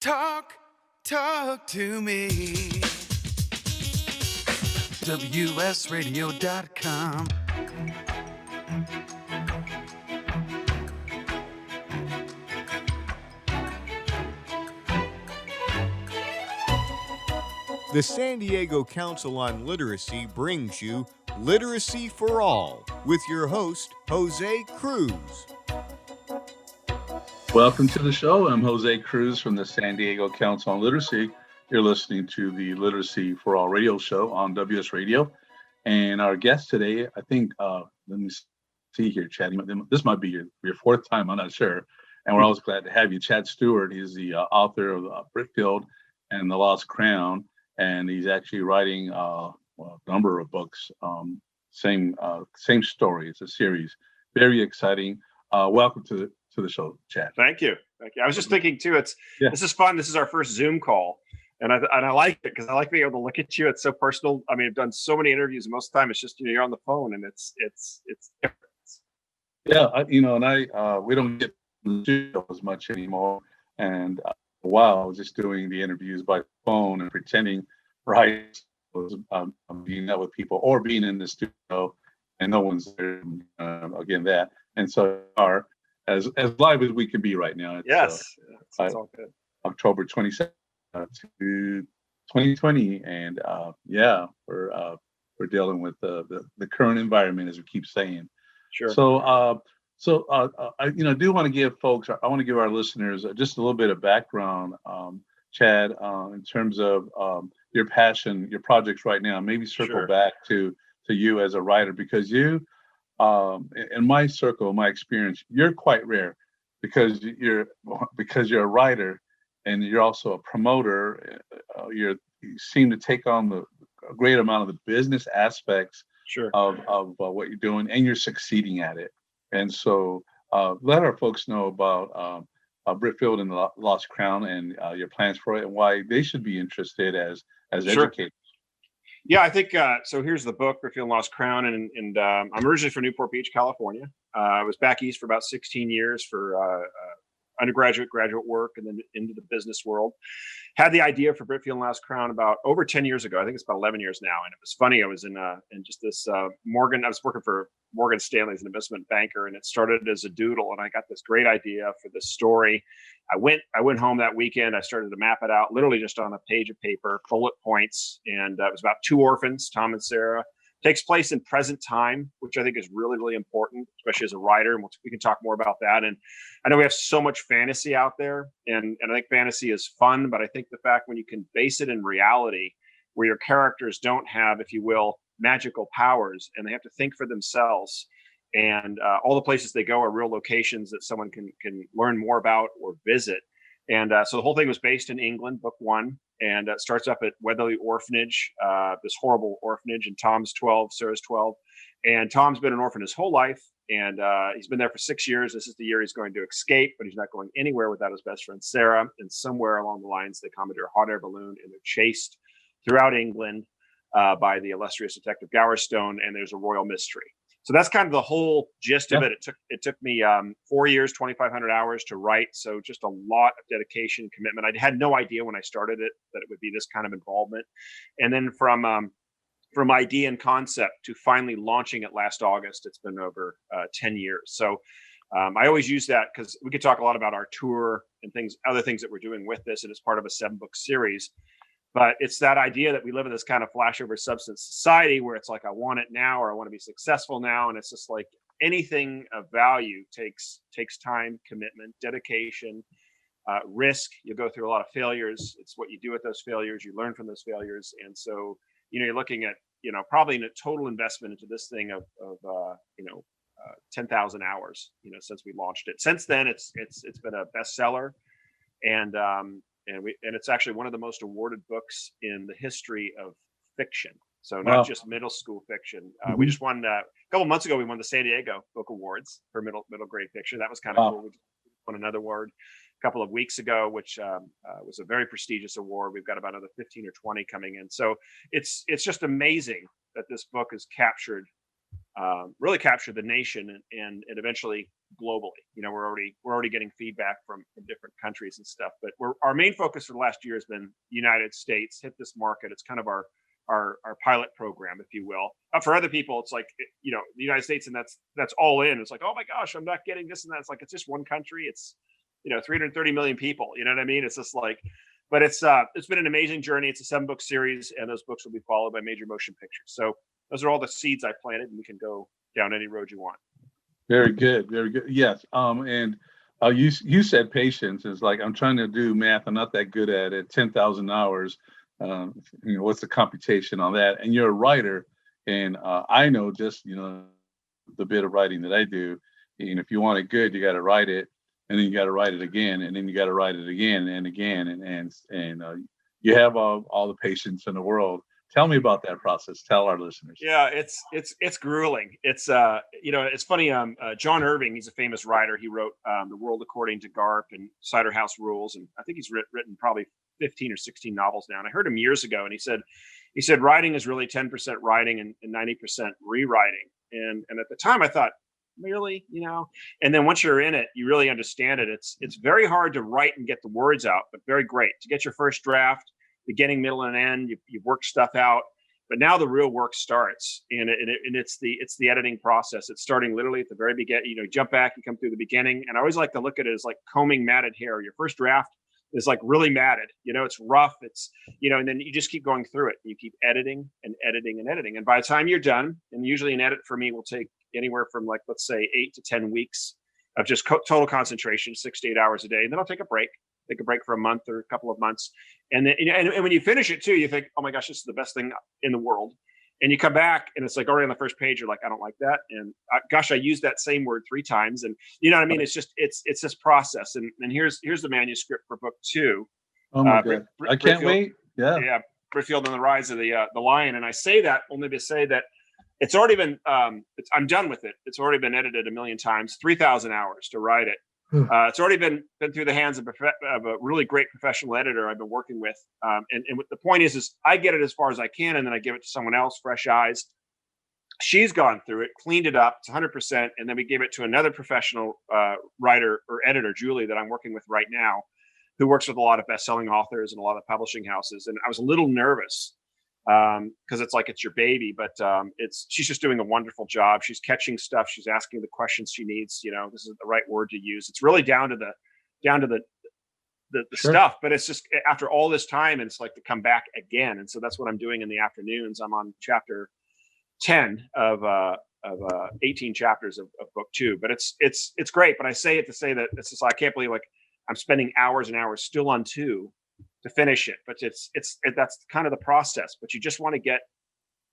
Talk, talk to me. WSRadio.com. The San Diego Council on Literacy brings you Literacy for All with your host, Jose Cruz. Welcome to the show. I'm Jose Cruz from the San Diego Council on Literacy. You're listening to the Literacy for All radio show on WS Radio. And our guest today, I think, let me see here, Chad. This might be your fourth time, I'm not sure. And we're always glad to have you. Chad Stewart, he's the author of Britfield and the Lost Crown. And he's actually writing a number of books. Same story. It's a series. Very exciting. Welcome to the show, Chad. Thank you. I was just thinking too. This is fun. This is our first Zoom call, and I like it because I like being able to look at you. It's so personal. I mean, I've done so many interviews. Most of the time, it's just you're on the phone, and it's different. Yeah, we don't get to do as much anymore. And while just doing the interviews by phone and pretending, right, I'm being out with people or being in the studio and no one's there. Again, that. And so are as live as we can be right now. Yes, it's all good. October 27th, 2020, and we're dealing with the current environment, as we keep saying. Sure. So I do want to give folks, I want to give our listeners just a little bit of background, Chad, in terms of your passion, your projects right now. Maybe circle back to you as a writer, because you, in my circle, my experience, you're quite rare because you're a writer and you're also a promoter. You seem to take on a great amount of the business aspects of what you're doing, and you're succeeding at it. And so let our folks know about Britfield and the Lost Crown and your plans for it and why they should be interested as educators. Yeah, I think so. Here's the book, Britfield and Lost Crown, and I'm originally from Newport Beach, California. I was back east for about 16 years for undergraduate, graduate work, and then into the business world. Had the idea for Britfield and Lost Crown about over 10 years ago. I think it's about 11 years now. And it was funny. I was in just this Morgan. I was working for Morgan Stanley as an investment banker, and it started as a doodle. And I got this great idea for this story. I went home that weekend. I started to map it out, literally just on a page of paper, bullet points. And it was about two orphans, Tom and Sarah. Takes place in present time, which I think is really, really important, especially as a writer. And we can talk more about that. And I know we have so much fantasy out there, and I think fantasy is fun, but I think the fact when you can base it in reality, where your characters don't have, if you will, magical powers, and they have to think for themselves, and all the places they go are real locations that someone can learn more about or visit. And so the whole thing was based in England, book one, and it starts up at Weatherly Orphanage, this horrible orphanage, and Tom's 12, Sarah's 12. And Tom's been an orphan his whole life, and he's been there for 6 years. This is the year he's going to escape, but he's not going anywhere without his best friend, Sarah. And somewhere along the lines, they commandeer a hot air balloon, and they're chased throughout England by the illustrious Detective Gowerstone, and there's a royal mystery. So that's kind of the whole gist of it. It took me 4 years, 2,500 hours to write. So just a lot of dedication, commitment. I had no idea when I started it that it would be this kind of involvement. And then from idea and concept to finally launching it last August, it's been over 10 years. So I always use that because we could talk a lot about our tour and other things that we're doing with this. And it's part of a 7-book series. But it's that idea that we live in this kind of flash over substance society where it's like, I want it now, or I want to be successful now. And it's just like anything of value takes time, commitment, dedication, risk. You go through a lot of failures. It's what you do with those failures. You learn from those failures. And so, you're looking at, probably in a total investment into this thing of 10,000 hours, since we launched it. Since then, it's been a bestseller. And it's actually one of the most awarded books in the history of fiction. So not just middle school fiction. We just won a couple months ago. We won the San Diego Book Awards for middle grade fiction. That was kind of cool. We won another award a couple of weeks ago, which was a very prestigious award. We've got about another 15 or 20 coming in. So it's just amazing that this book has really captured the nation and eventually globally. We're already getting feedback from different countries and stuff. But our main focus for the last year has been United States. Hit this market. It's kind of our pilot program, if you will. For other people, it's like the United States, and that's all in. It's like, oh my gosh, I'm not getting this and that. It's like, it's just one country. It's 330 million people. You know what I mean? It's just like, but it's been an amazing journey. It's a 7-book series, and those books will be followed by major motion pictures. So those are all the seeds I planted, and we can go down any road you want. Very good, very good. Yes. And you said patience is like, I'm trying to do math. I'm not that good at it. 10,000 hours. What's the computation on that? And you're a writer, and I know just the bit of writing that I do. If you want it good, you got to write it, and then you got to write it again, and then you got to write it again and again, and you have all the patience in the world. Tell me about that process. Tell our listeners. Yeah, it's grueling. It's it's funny. John Irving, he's a famous writer. He wrote The World According to Garp and Cider House Rules, and I think he's written probably 15 or 16 novels now. And I heard him years ago, and he said writing is really 10% writing and 90% rewriting. And at the time I thought, really, and then once you're in it, you really understand it. It's very hard to write and get the words out, but very great to get your first draft, beginning, middle, and end. You've worked stuff out, but now the real work starts, and it's the editing process. It's starting literally at the very beginning. You jump back, you come through the beginning, and I always like to look at it as like combing matted hair. Your first draft is like really matted. It's rough. It's and then you just keep going through it. You keep editing and editing and editing, and by the time you're done, and usually an edit for me will take anywhere from, like, let's say 8 to 10 weeks of just total concentration, 6 to 8 hours a day, and then I'll take a break for a month or a couple of months. And then, and when you finish it too, you think, oh my gosh, this is the best thing in the world. And you come back and it's like already on the first page, you're like, I don't like that. And gosh, I used that same word 3 times. And you know what I mean? It's just, it's this process. And here's the manuscript for book 2. Oh my God. I can't wait. Yeah. Yeah. Britfield and the Rise of the Lion. And I say that only to say that it's already been, I'm done with it. It's already been edited 1 million times, 3,000 hours to write it. It's already been through the hands of a really great professional editor I've been working with. And what the point is I get it as far as I can, and then I give it to someone else, fresh eyes. She's gone through it, cleaned it up to 100%, and then we gave it to another professional writer or editor, Julie, that I'm working with right now, who works with a lot of best-selling authors and a lot of publishing houses. And I was a little nervous because it's like it's your baby, but she's just doing a wonderful job. She's catching stuff. She's asking the questions she needs. This is the right word to use. It's really down to the sure. stuff, but it's just after all this time, and it's like to come back again. And so that's what I'm doing in the afternoons. I'm on chapter 10 of 18 chapters of book 2. But it's great. But I say it to say that it's just, I can't believe like I'm spending hours and hours still on 2 to finish it, but that's kind of the process. But you just want to get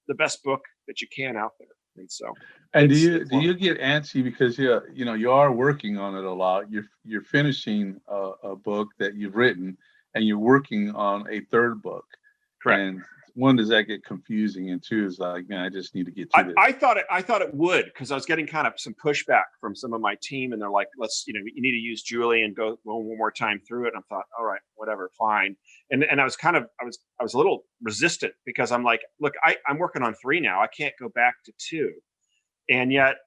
the best book that you can out there, and so. And do you get antsy because you are working on it a lot? You're finishing a book that you've written, and you're working on a 3rd book. Correct. And one, does that get confusing? And 2 is like, man, I just need to get to this. I thought it would, because I was getting kind of some pushback from some of my team, and they're like, let's, you need to use Julie and go one more time through it. And I thought, all right, whatever, fine. And I was I was a little resistant, because I'm like, look, I'm working on 3 now. I can't go back to 2. And yet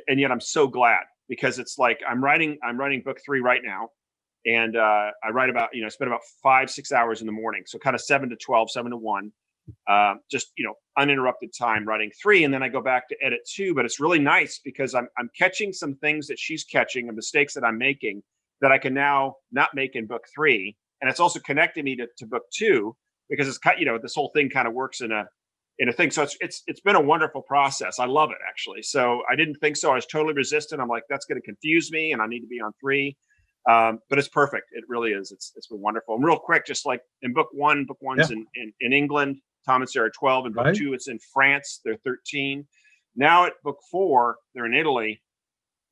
I'm so glad, because it's like I'm writing book 3 right now. And I write about, I spend about 5-6 hours in the morning. So kind of 7 to 12, 7 to 1. Just uninterrupted time writing 3, and then I go back to edit 2. But it's really nice, because I'm catching some things that she's catching, and mistakes that I'm making that I can now not make in book 3. And it's also connecting me to book 2, because it's this whole thing kind of works in a thing. So it's been a wonderful process. I love it, actually. So I didn't think so. I was totally resistant. I'm like, that's going to confuse me, and I need to be on 3. But it's perfect. It really is. It's been wonderful. And real quick, just like in book 1's in England. Tom and Sarah 12, and book 2, it's in France. They're 13. Now at book 4, they're in Italy,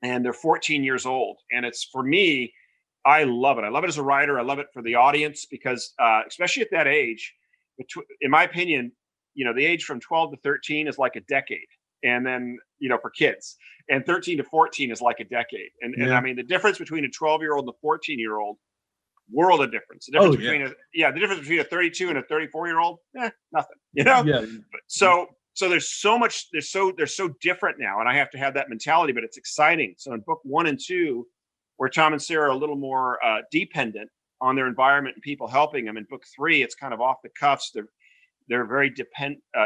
and they're 14 years old. And it's, for me, I love it. I love it as a writer. I love it for the audience, because especially at that age, in my opinion, the age from 12 to 13 is like a decade. And then, for kids, and 13 to 14 is like a decade. And I mean, the difference between a 12-year-old and a 14-year-old, world of difference. The difference between the difference between a 32 and a 34-year-old, nothing. Yeah. So so there's so much, they're so different now, and I have to have that mentality, but it's exciting. So in book 1 and 2, where Tom and Sarah are a little more dependent on their environment and people helping them, in book 3, it's kind of off the cuffs. They're very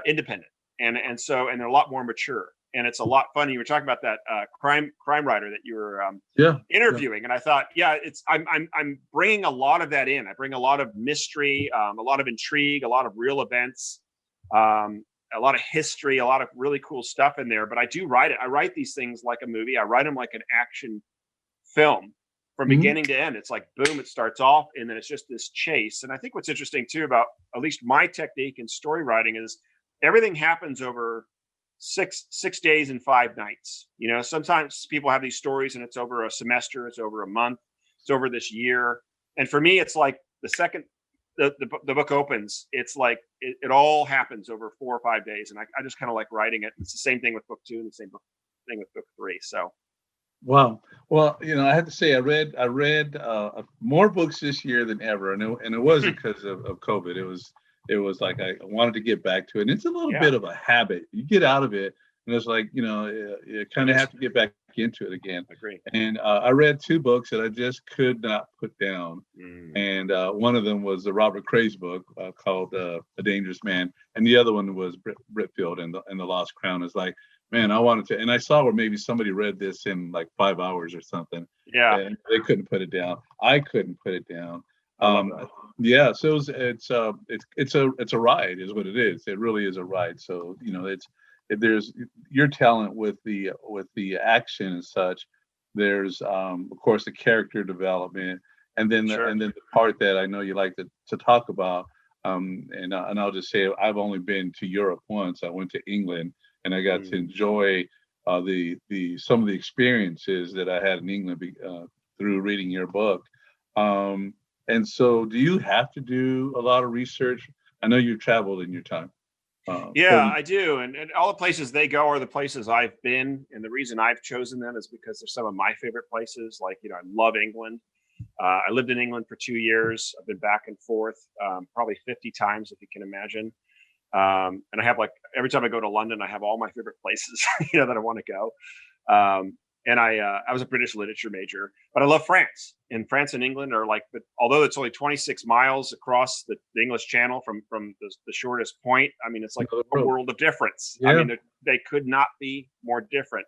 independent, and so they're a lot more mature, and it's a lot fun. You were talking about that crime writer that you were interviewing, and I thought, I'm bringing a lot of that in. I bring a lot of mystery, a lot of intrigue, a lot of real events, a lot of history, a lot of really cool stuff in there. But I do write it. I write these things like a movie. I write them like an action film from beginning to end. It's like, boom, it starts off, and then it's just this chase. And I think what's interesting too about at least my technique in story writing is everything happens over six days and 5 nights. You know, sometimes people have these stories and it's over a semester, it's over a month, it's over this year. And for me, it's like the second the book opens, it's like it all happens over 4 or 5 days. And I just kind of like writing it. It's the same thing with book 2 and the same thing with book 3. So wow. Well, you know, I have to say, I read more books this year than ever, and it wasn't because of COVID. It was like I wanted to get back to it. And it's a little bit of a habit. You get out of it, and it's like, you know, you kind of have to get back into it again. Agree. And I read 2 books that I just could not put down. And one of them was the Robert Craze book called A Dangerous Man, and the other one was Britfield and the Lost Crown. It's like, man, I wanted to, and I saw where maybe somebody read this in like 5 hours or something. Yeah, and they couldn't put it down. I couldn't put it down. Yeah, so it's a ride, is what it is. It really is a ride. So, you know, there's your talent with the action and such. There's of course the character development, and then the part that I know you like to talk about. And I'll just say, I've only been to Europe once. I went to England, and I got to enjoy some of the experiences that I had in England through reading your book. And so, do you have to do a lot of research? I know you traveled in your time. I do. And all the places they go are the places I've been. And the reason I've chosen them is because they're some of my favorite places. Like, you know, I love England. I lived in England for 2 years. I've been back and forth probably 50 times, if you can imagine. And I have, like, every time I go to London, I have all my favorite places, you know, that I want to go. And I was a British literature major, but I love France. And France and England are like, although it's only 26 miles across the English Channel from the shortest point, I mean, it's like a world of difference. I mean, they could not be more different.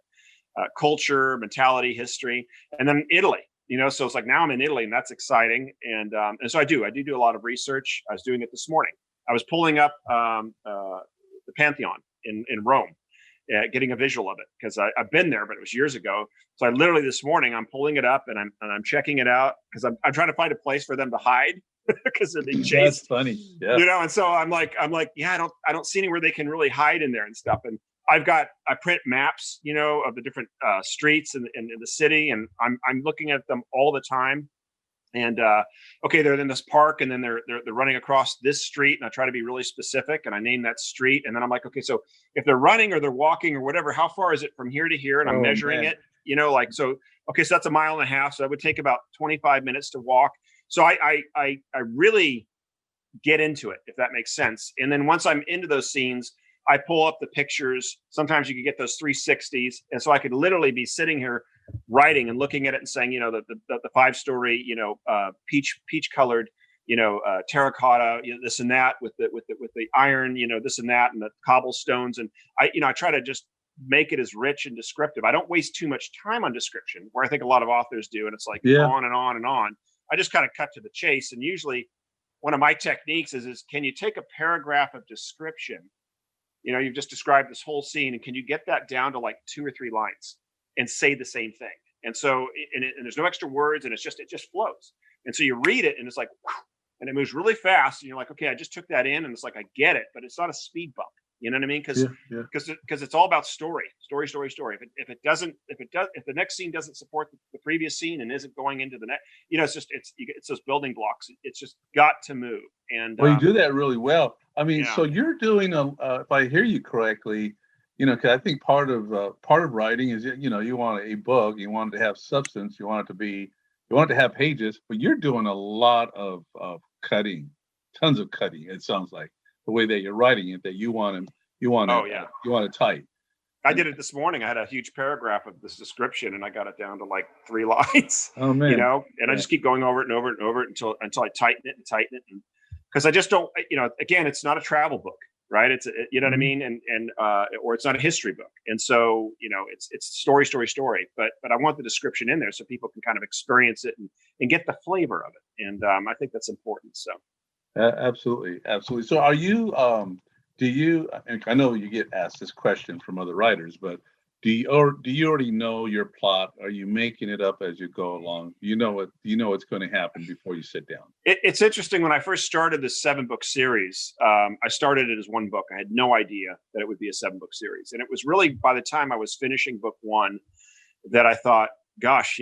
Culture, mentality, history, and then Italy. You know, so it's like now I'm in Italy, and that's exciting. And so I do a lot of research. I was doing it this morning. I was pulling up the Pantheon in Rome. Getting a visual of it, because I've been there, but it was years ago. So I literally this morning I'm pulling it up and I'm checking it out, because I'm trying to find a place for them to hide because they're being chased. That's funny, yeah. You know. And so I'm like, yeah, I don't see anywhere they can really hide in there and stuff. And I print maps, you know, of the different streets in the city, and I'm looking at them all the time. And okay, they're in this park, and then they're running across this street, and I try to be really specific, and I name that street, and then I'm like, okay, so if they're running or they're walking or whatever, how far is it from here to here? And I'm measuring it, you know, like, so okay, so that's 1.5 miles, so that would take about 25 minutes to walk. So I really get into it, if that makes sense. And then once I'm into those scenes, I pull up the pictures. Sometimes you can get those 360s, and so I could literally be sitting here writing and looking at it and saying, you know, the 5-story, you know, peach colored, you know, terracotta, you know, this and that with the iron, you know, this and that, and the cobblestones. And I try to just make it as rich and descriptive. I don't waste too much time on description, where I think a lot of authors do, and it's like on and on and on. I just kind of cut to the chase. And usually one of my techniques is can you take a paragraph of description? You know, you've just described this whole scene, and can you get that down to like 2 or 3 lines and say the same thing? And so, and there's no extra words, and it just flows. And so you read it, and it's like, and it moves really fast, and you're like, okay, I just took that in, and it's like, I get it, but it's not a speed bump. You know what I mean? Because it's all about story. If the next scene doesn't support the previous scene and isn't going into the next, you know, it's those building blocks. It's just got to move. And well, you do that really well. I mean, so you're doing if I hear you correctly, you know, because I think part of writing is, you know, you want a book, you want it to have substance, you want it to have pages, but you're doing a lot of cutting, tons of cutting. It sounds like the way that you're writing it, that you want You want Oh it, yeah. you want it tight. I did it this morning. I had a huge paragraph of this description and I got it down to like 3 lines, Oh man. and I just keep going over it and over it and over it until I tighten it and tighten it. Because I just don't, again, it's not a travel book, right? It's, you know what I mean? Or it's not a history book. And so, it's story, but I want the description in there so people can kind of experience it and get the flavor of it. And I think that's important. So. Absolutely. So are you, and I know you get asked this question from other writers, but do you already know your plot? Are you making it up as you go along? You know what's going to happen before you sit down. It's interesting. When I first started this 7-book series, I started it as 1 book. I had no idea that it would be a 7-book series. And it was really by the time I was finishing book 1 that I thought, gosh,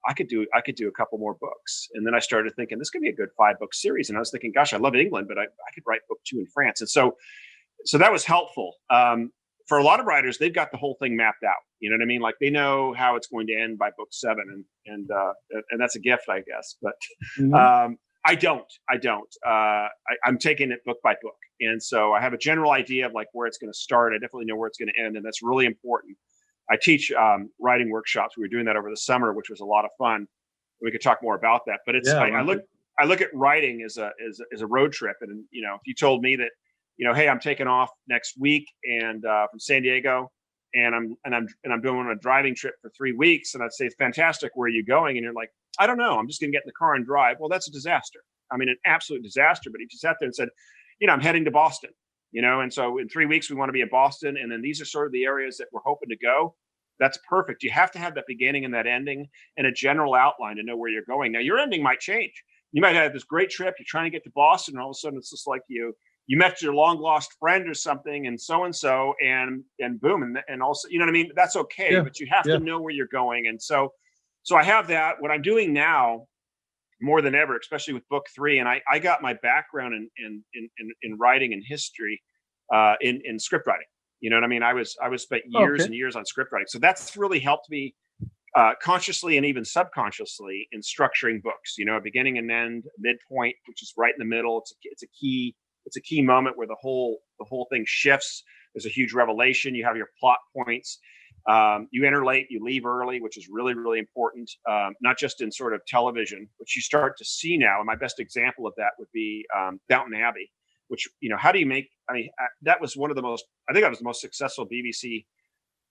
I could do a couple more books. And then I started thinking this could be a good 5-book series. And I was thinking, gosh, I love England, but I could write book 2 in France. And so that was helpful. For a lot of writers, they've got the whole thing mapped out. You know what I mean? Like they know how it's going to end by book 7, and that's a gift, I guess. But I don't. I'm taking it book by book, and so I have a general idea of like where it's going to start. I definitely know where it's going to end, and that's really important. I teach writing workshops. We were doing that over the summer, which was a lot of fun. We could talk more about that. But it's I look at writing as a road trip, and if you told me that, hey, I'm taking off next week and from San Diego, and I'm doing a driving trip for 3 weeks, and I'd say, fantastic, where are you going? And you're like, I don't know, I'm just going to get in the car and drive. Well, that's a disaster. I mean, an absolute disaster. But if you sat there and said, I'm heading to Boston, and so in 3 weeks we want to be in Boston, and then these are sort of the areas that we're hoping to go. That's perfect. You have to have that beginning and that ending and a general outline to know where you're going. Now, your ending might change. You might have this great trip. You're trying to get to Boston, and all of a sudden it's just like you met your long lost friend or something, and boom, and also, you know what I mean? That's okay, yeah. But you have to know where you're going. And so I have that. What I'm doing now more than ever, especially with book 3, and I got my background in writing and history in script writing. You know what I mean? I was spent years and years on script writing. So that's really helped me consciously and even subconsciously in structuring books, a beginning and end, midpoint, which is right in the middle. It's a key moment where the whole thing shifts. There's a huge revelation. You have your plot points. You enter late, you leave early, which is really, really important. Not just in sort of television, which you start to see now. And my best example of that would be Downton Abbey, which, how do you make, that was I think that was the most successful BBC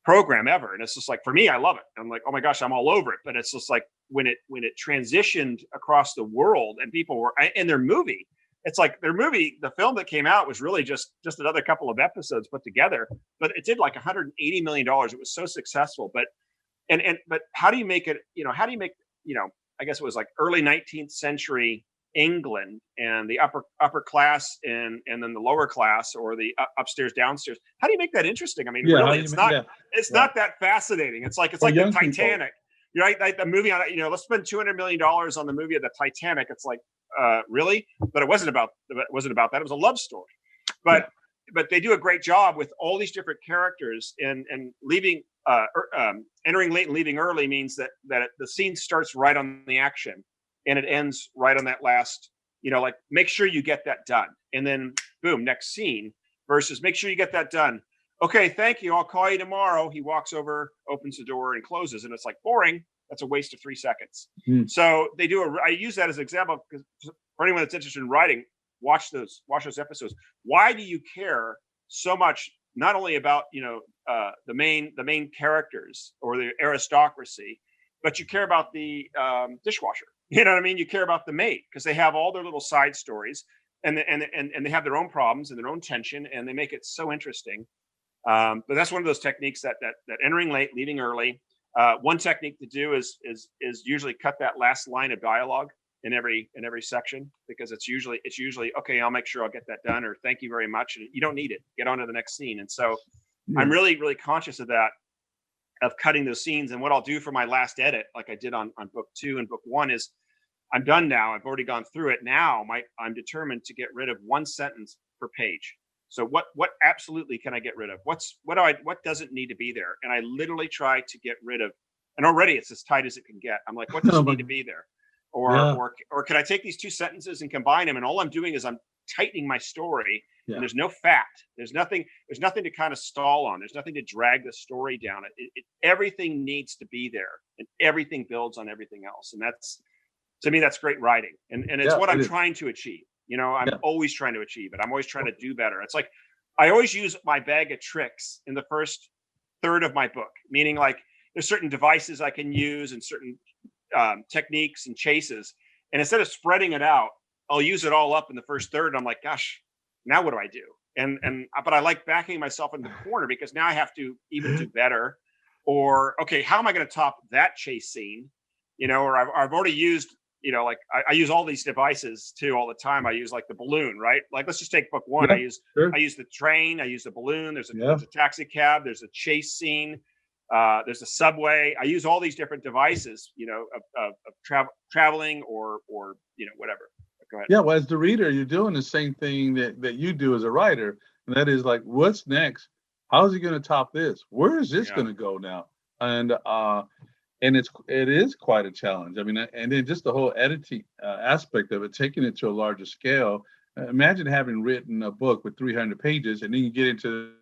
program ever. And it's just like, for me, I love it. I'm like, oh my gosh, I'm all over it. But it's just like when it transitioned across the world and people were in their movie, it's like their movie, the film that came out was really just another couple of episodes put together, but it did like $180 million. It was so successful. But how do you make it, I guess it was like early 19th century England and the upper class and then the lower class, or the upstairs, downstairs. How do you make that interesting? I mean, really, it's not that fascinating. It's like the Titanic, right? Like the movie on, let's spend $200 million on the movie of the Titanic. It's like, really? But it wasn't about that. It was a love story. But they do a great job with all these different characters, and leaving, entering late and leaving early means that the scene starts right on the action and it ends right on that last, like make sure you get that done. And then boom, next scene, versus make sure you get that done. Okay, thank you. I'll call you tomorrow. He walks over, opens the door and closes. And it's like boring. That's a waste of 3 seconds. So I use that as an example because for anyone that's interested in writing, watch those episodes. Why do you care so much, not only about, the main characters or the aristocracy, but you care about the dishwasher? You know what I mean? You care about the maid because they have all their little side stories, and they have their own problems and their own tension, and they make it so interesting. But that's one of those techniques that entering late, leaving early. One technique to do is usually cut that last line of dialogue in every section, because it's usually okay, I'll make sure I'll get that done, or thank you very much, and you don't need it. Get on to the next scene. And so I'm really, really conscious of that, of cutting those scenes. And what I'll do for my last edit, like I did on book 2 and book 1, is I'm done now. I've already gone through it. Now I'm determined to get rid of 1 sentence per page. So what absolutely can I get rid of? What doesn't need to be there? And I literally try to get rid of, and already it's as tight as it can get. I'm like, what doesn't need to be there? Or can I take these 2 sentences and combine them? And all I'm doing is I'm tightening my story. Yeah. And there's no fat. There's nothing to kind of stall on. There's nothing to drag the story down. Everything needs to be there, and everything builds on everything else. And that's, to me, that's great writing. And it's Yeah, what I'm is. trying to achieve. You know, I'm Yeah. always trying to achieve it. I'm always trying to do better. It's like I always use my bag of tricks in the first third of my book, meaning like there's certain devices I can use and certain techniques and chases. And instead of spreading it out, I'll use it all up in the first third. And I'm like, gosh, now what do I do? But I like backing myself in the corner, because now I have to even do better. Or, okay, how am I going to top that chase scene? You know, or I've already used, you know, like I use all these devices too all the time. I use like the balloon, right? Like, let's just take book one. Yeah, I use the train, I use the balloon. There's Yeah. a taxi cab. There's a chase scene. There's a subway. I use all these different devices, you know, of traveling or, you know, whatever. Go ahead. Yeah, well, as the reader, you're doing the same thing that you do as a writer, and that is like, what's next? How's he going to top this? Where is this Yeah. going to go now? And it is quite a challenge. I mean, and then just the whole editing aspect of it, taking it to a larger scale. Imagine having written a book with 300 pages, and then you get into,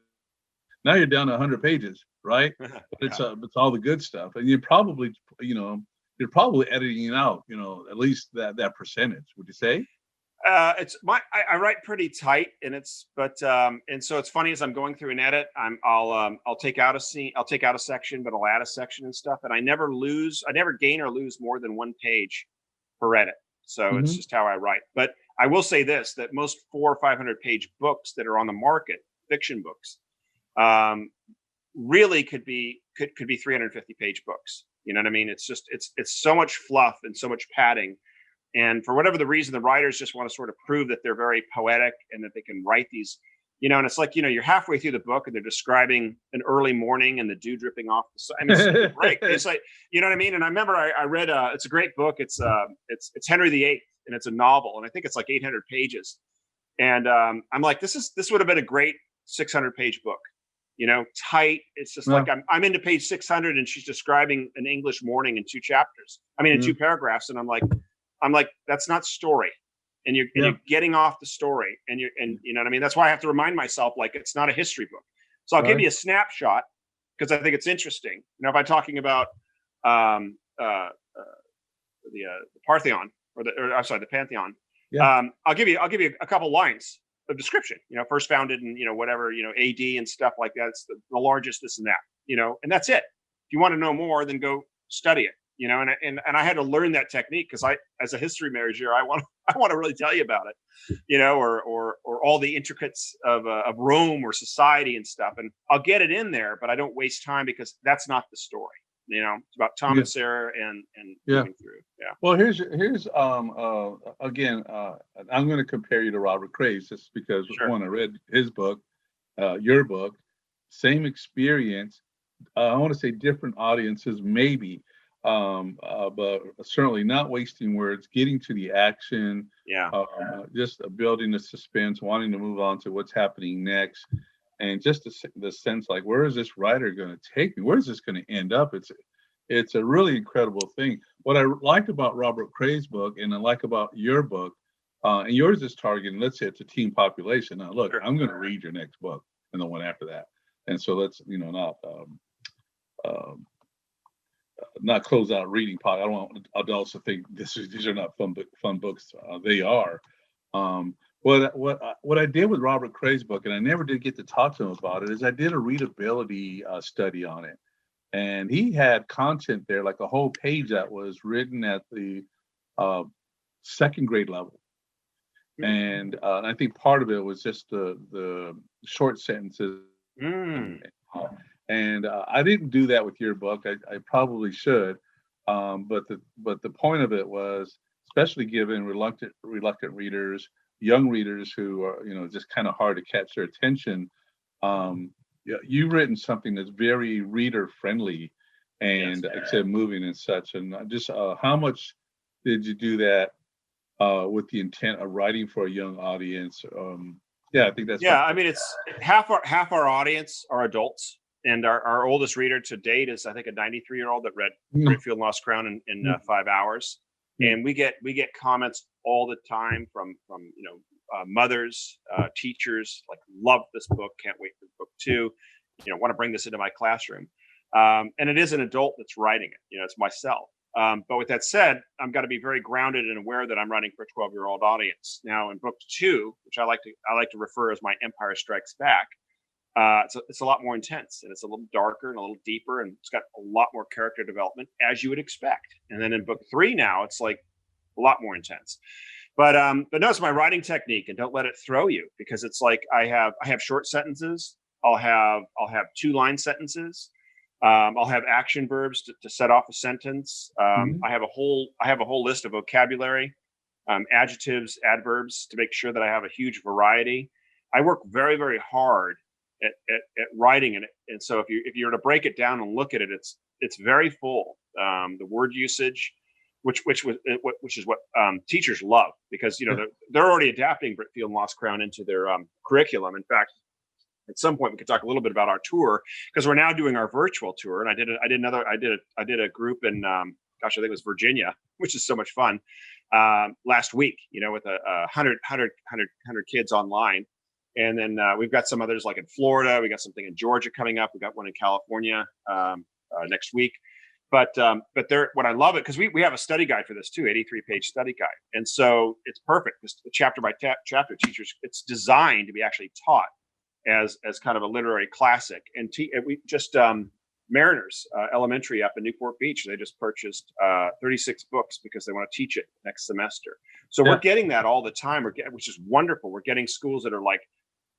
now you're down to 100 pages, right? But it's all the good stuff, and you're probably editing out, you know, at least that percentage. Would you say? I write pretty tight, and so it's funny, as I'm going through an edit, I'll take out a scene, I'll take out a section, but I'll add a section and stuff, and I never gain or lose more than one page per edit. So it's just how I write. But I will say this, that most 400 or 500 page books that are on the market, fiction books, really could be 350 page books. You know what I mean? It's just, it's so much fluff and so much padding. And for whatever the reason, the writers just want to sort of prove that they're very poetic and that they can write these, you know, and it's like, you know, you're halfway through the book and they're describing an early morning and the dew dripping off the side. I mean, it's great. It's like, you know what I mean? And I remember I read, it's a great book. It's Henry VIII, and it's a novel. And I think it's like 800 pages. And I'm like, this would have been a great 600 page book, you know, tight. It's just like, I'm into page 600 and she's describing an English morning in 2 chapters. I mean, in 2 paragraphs. And I'm like, that's not story. And you're getting off the story, and you know what I mean? That's why I have to remind myself, like, it's not a history book. So I'll give you a snapshot, because I think it's interesting. You know, if I'm talking about the Parthenon, the Pantheon, I'll give you a couple lines of description. You know, first founded in, you know, whatever, you know, AD and stuff like that. It's the largest, this and that, you know, and that's it. If you want to know more, then go study it. You know, and I had to learn that technique, because as a history major, I want to really tell you about it, you know, or all the intricacies of Rome or society and stuff. And I'll get it in there, but I don't waste time, because that's not the story. You know, it's about Tom and Sarah and moving through. Yeah. Well, here's again, I'm going to compare you to Robert Craze, just because one, I read his book, your book, same experience. I want to say different audiences, maybe. But certainly not wasting words, getting to the action, just building the suspense, wanting to move on to what's happening next, and just the sense, like, where is this writer going to take me? Where is this going to end up? It's a really incredible thing. What I like about Robert Craze's book, and I like about your book, and yours is targeting, let's say it's a teen population. Now, look, I'm going to read your next book and the one after that, and so let's, you know, not close out reading pod. I don't want adults to think these are not fun books. They are. What I did with Robert Craze's book, and I never did get to talk to him about it, is I did a readability study on it, and he had content there, like a whole page that was written at the 2nd grade level, and I think part of it was just the short sentences. And I didn't do that with your book. I probably should, but the point of it was, especially given reluctant readers, young readers who are, you know, just kind of hard to catch their attention. You've written something that's very reader friendly, and except moving and such. And just how much did you do that with the intent of writing for a young audience? I think that's I mean, it's half our audience are adults. And our oldest reader to date is, I think, a 93-year-old that read Britfield Lost Crown in 5 hours. And we get comments all the time from you know, mothers, teachers, like love this book, can't wait for book 2, want to bring this into my classroom. And it is an adult that's writing it, it's myself. But with that said, I'm got to be very grounded and aware that I'm writing for a 12-year-old audience. Now in book 2, which I like to refer as my Empire Strikes Back, it's a lot more intense, and it's a little darker and a little deeper, and it's got a lot more character development, as you would expect. And then in book 3 now, it's like a lot more intense. But notice my writing technique, and don't let it throw you, because it's like I have short sentences. I'll have 2-line sentences. I'll have action verbs to set off a sentence. I have a whole list of vocabulary, adjectives, adverbs, to make sure that I have a huge variety. I work very, very hard at writing it, and so if you were to break it down and look at it, it's very full. The word usage, which is what teachers love, because they're already adapting Britfield and Lost Crown into their curriculum. In fact, at some point we could talk a little bit about our tour, because we're now doing our virtual tour. And I did a group in I think it was Virginia, which is so much fun, last week, with 100 kids online. And then we've got some others like in Florida. We got something in Georgia coming up. We got one in California next week. But what I love it, because we have a study guide for this too, 83-page study guide. And so it's perfect, because chapter by chapter, teachers, it's designed to be actually taught as kind of a literary classic. And we just Mariners Elementary up in Newport Beach, they just purchased 36 books because they want to teach it next semester. So we're getting that all the time, which is wonderful. We're getting schools that are like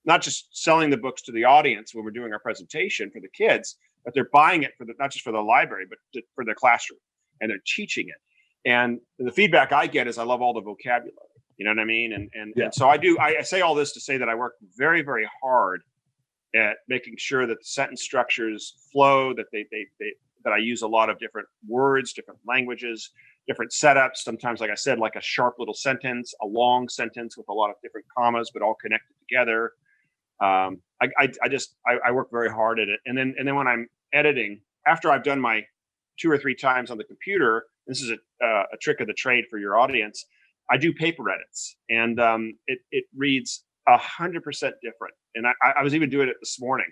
not just selling the books to the audience when we're doing our presentation for the kids, but they're buying it not just for the library, but for their classroom, and they're teaching it. And the feedback I get is I love all the vocabulary. You know what I mean? And so I say all this to say that I work very, very hard at making sure that the sentence structures flow, that that I use a lot of different words, different languages, different setups. Sometimes, like I said, like a sharp little sentence, a long sentence with a lot of different commas, but all connected together. I work very hard at it. And then when I'm editing, after I've done my 2 or 3 times on the computer, this is a trick of the trade for your audience, I do paper edits, and it reads 100% different. And I was even doing it this morning,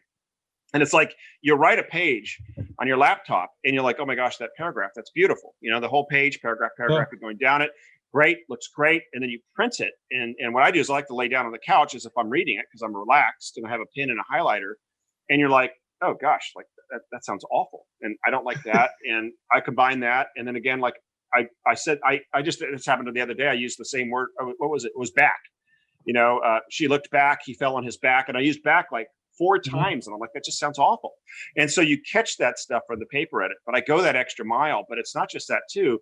and it's like you write a page on your laptop, and you're like, oh my gosh, that paragraph, that's beautiful. The whole page, paragraph, you're going down it. Great, looks great. And then you print it. And what I do is I like to lay down on the couch as if I'm reading it, because I'm relaxed and I have a pen and a highlighter. And you're like, oh gosh, like that sounds awful. And I don't like that. And I combine that. And then again, like I said, this happened the other day. I used the same word. What was it? It was back. She looked back, he fell on his back. And I used back like 4 times. And I'm like, that just sounds awful. And so you catch that stuff for the paper edit. But I go that extra mile. But it's not just that too.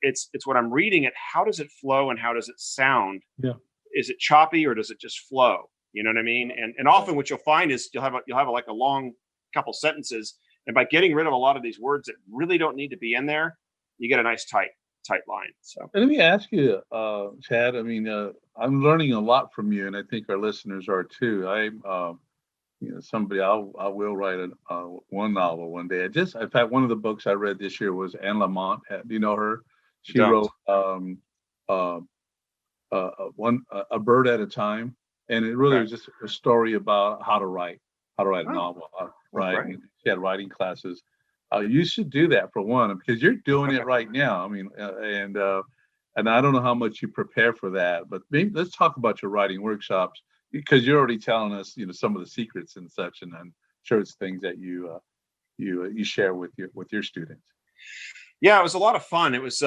It's when I'm reading it, how does it flow and how does it sound? Yeah. Is it choppy or does it just flow? You know what I mean? And often what you'll find is you'll have like a long couple sentences, and by getting rid of a lot of these words that really don't need to be in there, you get a nice tight line. So let me ask you, Chad. I mean, I'm learning a lot from you, and I think our listeners are too. Somebody I will write one novel one day. In fact, one of the books I read this year was Anne Lamott. Do you know her? She wrote A Bird at a Time, and it really was just a story about how to write a novel. Right? She had writing classes. You should do that for one, because you're doing it right now. I mean, and I don't know how much you prepare for that, but maybe let's talk about your writing workshops, because you're already telling us, some of the secrets and such, and I'm sure it's things that you share with your students. Yeah, it was a lot of fun. It was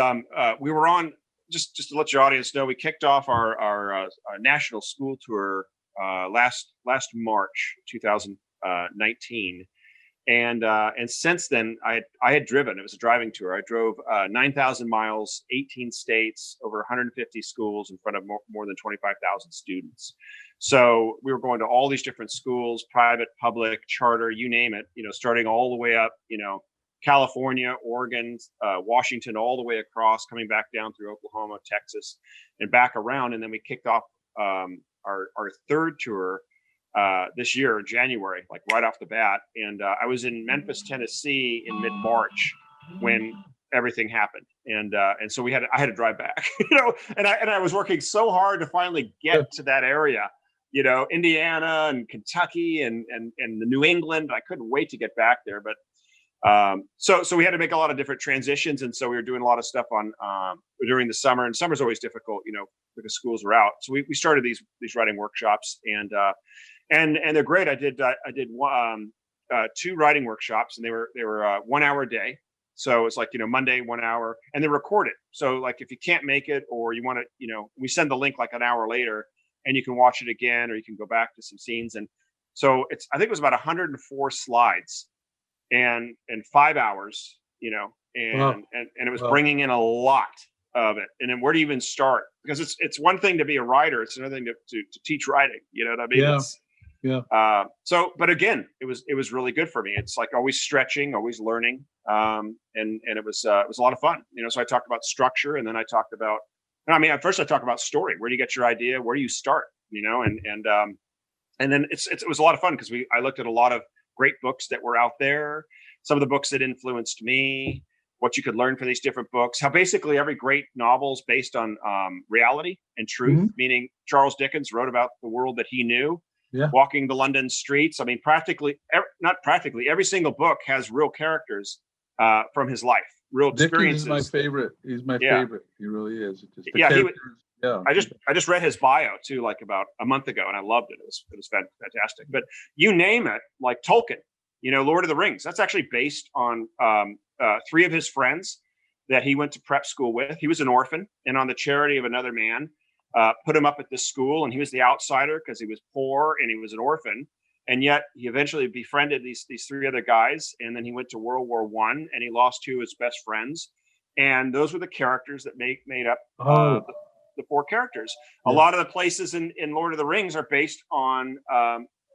we were on, just to let your audience know, we kicked off our national school tour last March 2019, and since then I had driven. It was a driving tour. I drove 9,000 miles, 18 states, over 150 schools in front of more than 25,000 students. So we were going to all these different schools, private, public, charter, you name it, starting all the way up, California, Oregon, Washington, all the way across, coming back down through Oklahoma, Texas, and back around. And then we kicked off our 3rd tour this year in January, like right off the bat. And I was in Memphis, Tennessee in mid-March when everything happened. And so I had to drive back, and I was working so hard to finally get to that area, Indiana and Kentucky and the New England. I couldn't wait to get back there, but so we had to make a lot of different transitions, and so we were doing a lot of stuff on during the summer, and summer's always difficult, because schools are out. So we started these writing workshops, and they're great. I did 2 writing workshops, and they were 1 hour a day. So it's like, Monday, 1 hour, and they're recorded. So like if you can't make it, or you want to, we send the link like an hour later, and you can watch it again, or you can go back to some scenes. And so I think it was about 104 slides and 5 hours, and it was bringing in a lot of it. And then where do you even start? Because it's one thing to be a writer. It's another thing to teach writing. You know what I mean? Yeah. But again, it was really good for me. It's like always stretching, always learning. And it was a lot of fun, so I talked about structure, and then I talked about, at first I talked about story. Where do you get your idea? Where do you start? And then it was a lot of fun because I looked at a lot of great books that were out there, some of the books that influenced me, what you could learn from these different books, how basically every great novel is based on reality and truth, meaning Charles Dickens wrote about the world that he knew, walking the London streets. Not practically, every single book has real characters from his life, real experiences. Dickens is my favorite. He's my favorite. He really is. I just read his bio too, like about a month ago, and I loved it. It was fantastic. But you name it, like Tolkien, Lord of the Rings. That's actually based on 3 of his friends that he went to prep school with. He was an orphan, and on the charity of another man, put him up at this school, and he was the outsider because he was poor and he was an orphan. And yet he eventually befriended these 3 other guys, and then he went to World War I, and he lost 2 of his best friends. And those were the characters that made up the 4 characters. A lot of the places in Lord of the Rings are based on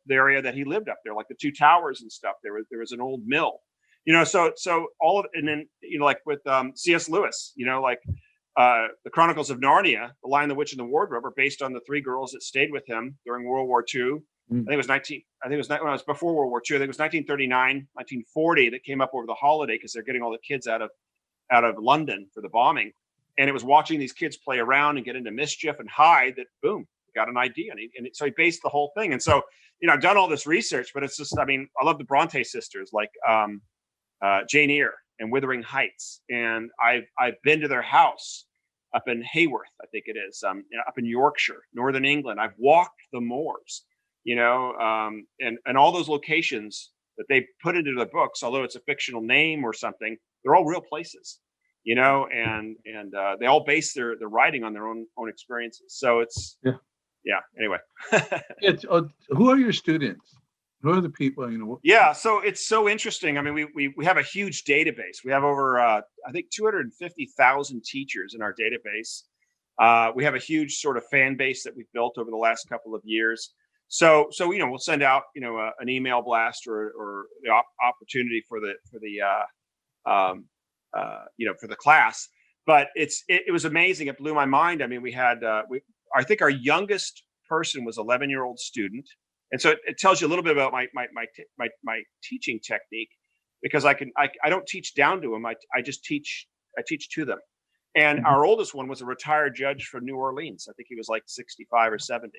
the area that he lived up there, like the 2 towers and stuff. There was an old mill, so all of it. And then, like with C.S. Lewis, the Chronicles of Narnia, The Lion, the Witch, and the Wardrobe are based on the 3 girls that stayed with him during World War II. I think it was when I was before World War II. I think it was 1939, 1940 that came up over the holiday because they're getting all the kids out of London for the bombing. And it was watching these kids play around and get into mischief and hide that, boom, got an idea. And so he based the whole thing. And so, I've done all this research, but it's just, I love the Bronte sisters, like Jane Eyre and Wuthering Heights. And I've been to their house up in Haworth, I think it is, up in Yorkshire, Northern England. I've walked the moors, and all those locations that they put into the books, although it's a fictional name or something, they're all real places, and they all base their writing on their own experiences. So it's anyway. Who are your students? Who are the people? So it's so interesting. We have a huge database. We have over I think 250,000 teachers in our database. We have a huge sort of fan base that we've built over the last couple of years. So we'll send out an email blast or the opportunity for the class. But it was amazing. It blew my mind. We had I think our youngest person was 11-year-old student, and so it tells you a little bit about my teaching technique, because I don't teach down to them. I teach to them. And our oldest one was a retired judge from New Orleans. I think he was like 65 or 70.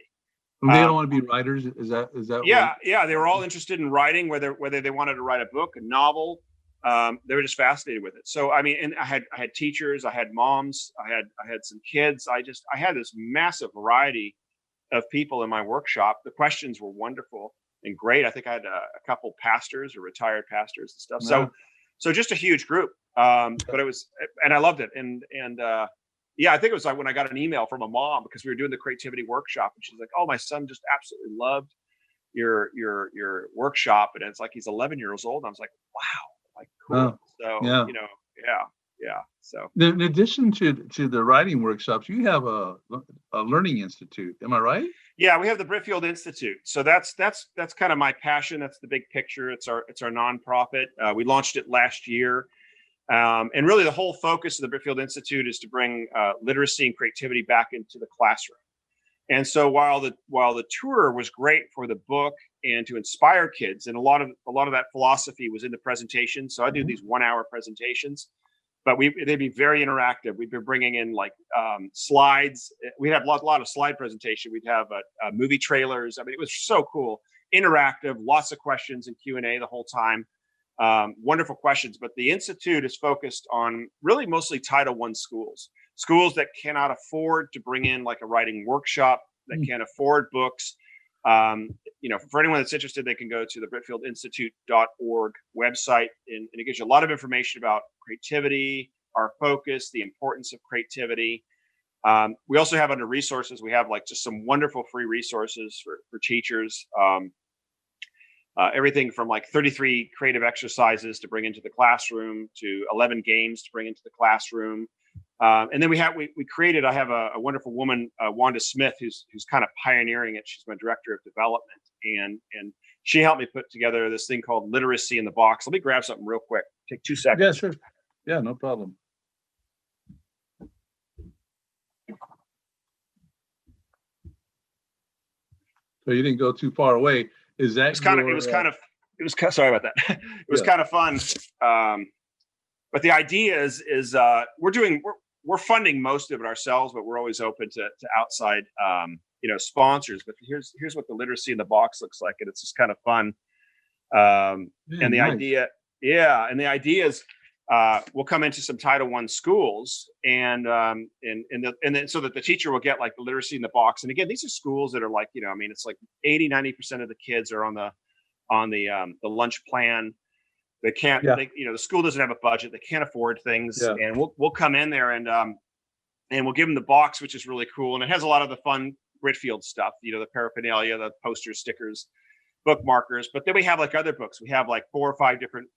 They don't want to be writers. Is that? Yeah. They were all interested in writing, whether they wanted to write a book, a novel. They were just fascinated with it. So and I had teachers, I had moms, I had some kids. I had this massive variety of people in my workshop. The questions were wonderful and great. I think I had a couple pastors or retired pastors and stuff. Wow. So just a huge group. But it was, and I loved it. And I think it was like when I got an email from a mom, because we were doing the creativity workshop, and she's like, "Oh, my son just absolutely loved your workshop." And it's like, he's 11 years old. And I was like, wow, like cool. So, yeah. So in addition to the writing workshops, you have a learning institute. Am I right? Yeah, we have the Britfield Institute. So that's kind of my passion. That's the big picture. It's our nonprofit. We launched it last year. And really the whole focus of the Britfield Institute is to bring literacy and creativity back into the classroom. And so while the tour was great for the book and to inspire kids, and a lot of that philosophy was in the presentation. So I do these 1 hour presentations. but they'd be very interactive. We'd be bringing in like slides. We'd have a lot of slide presentation. We'd have movie trailers. I mean, it was so cool, interactive, lots of questions and Q&A the whole time. Wonderful questions. But the Institute is focused on really mostly Title I schools that cannot afford to bring in like a writing workshop, that can't afford books. For anyone that's interested, they can go to the BritfieldInstitute.org website, and it gives you a lot of information about creativity, our focus, the importance of creativity. We also have under resources, we have like just some wonderful free resources for teachers. Everything from like 33 creative exercises to bring into the classroom to 11 games to bring into the classroom. And then we created, I have a wonderful woman, Wanda Smith, who's kind of pioneering it. She's my director of development, and she helped me put together this thing called Literacy in the Box. Let me grab something real quick. Take 2 seconds. Yeah, sure. Yeah, no problem. So you didn't go too far away. Is that sorry about that. It was kind of fun. But the idea is we're funding most of it ourselves, but we're always open to outside sponsors. But here's what the Literacy in the Box looks like, and it's just kind of fun. And the idea is we'll come into some Title I schools, and then so that the teacher will get like the Literacy in the Box. And again, these are schools that are like, it's like 80-90% of the kids are on the lunch plan. They can't, the school doesn't have a budget. They can't afford things. Yeah. And we'll come in there and we'll give them the box, which is really cool. And it has a lot of the fun Britfield stuff, the paraphernalia, the posters, stickers, bookmarkers. But then we have like other books. We have like 4 or 5 different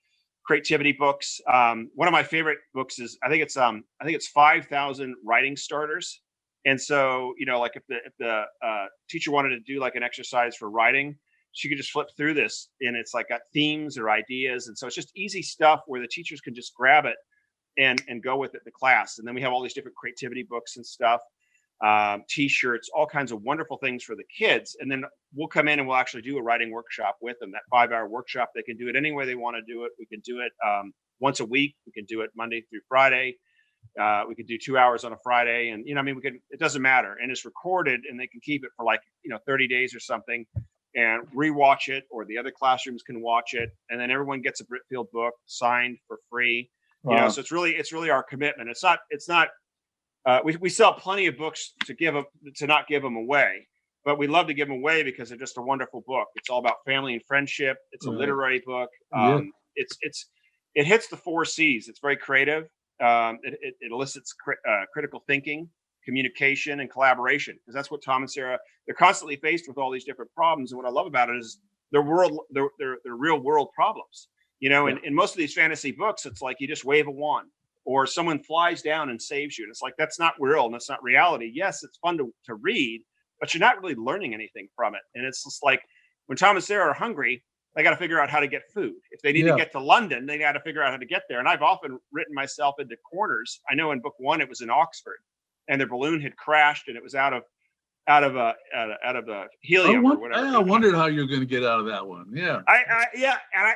creativity books. One of my favorite books is, I think it's 5,000 writing starters. And so, like if the teacher wanted to do like an exercise for writing, she could just flip through this, and it's like got themes or ideas. And so it's just easy stuff where the teachers can just grab it and go with it in class. And then we have all these different creativity books and stuff, T-shirts, all kinds of wonderful things for the kids. And then we'll come in and we'll actually do a writing workshop with them. That 5-hour workshop, they can do it any way they want to do it. We can do it once a week. We can do it Monday through Friday. We could do 2 hours on a Friday, and it doesn't matter. And it's recorded, and they can keep it for like 30 days or something, and rewatch it, or the other classrooms can watch it, and then everyone gets a Britfield book signed for free. Wow. So it's really our commitment. It's not. We sell plenty of books to not give them away, but we love to give them away because they're just a wonderful book. It's all about family and friendship. It's a literary book. It hits the 4 C's. It's very creative. It elicits critical thinking, communication, and collaboration, because that's what Tom and Sarah, they're constantly faced with all these different problems. And what I love about it is they're real world problems. In most of these fantasy books, it's like you just wave a wand or someone flies down and saves you. And it's like, that's not real and that's not reality. Yes, it's fun to read, but you're not really learning anything from it. And it's just like when Tom and Sarah are hungry, they got to figure out how to get food. If they need to get to London, they got to figure out how to get there. And I've often written myself into corners. I know in book 1, it was in Oxford, and their balloon had crashed, and it was out of helium or whatever. I wondered how you're going to get out of that one. Yeah.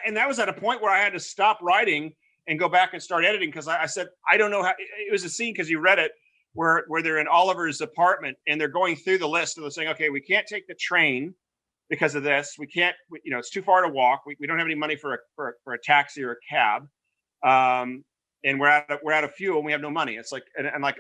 And that was at a point where I had to stop writing and go back and start editing, because I said, I don't know how. It was a scene, because you read it, where they're in Oliver's apartment and they're going through the list, and they're saying, okay, we can't take the train because of this. We can't, it's too far to walk. We don't have any money for a taxi or a cab. And we're out of fuel and we have no money. It's like, and I'm like,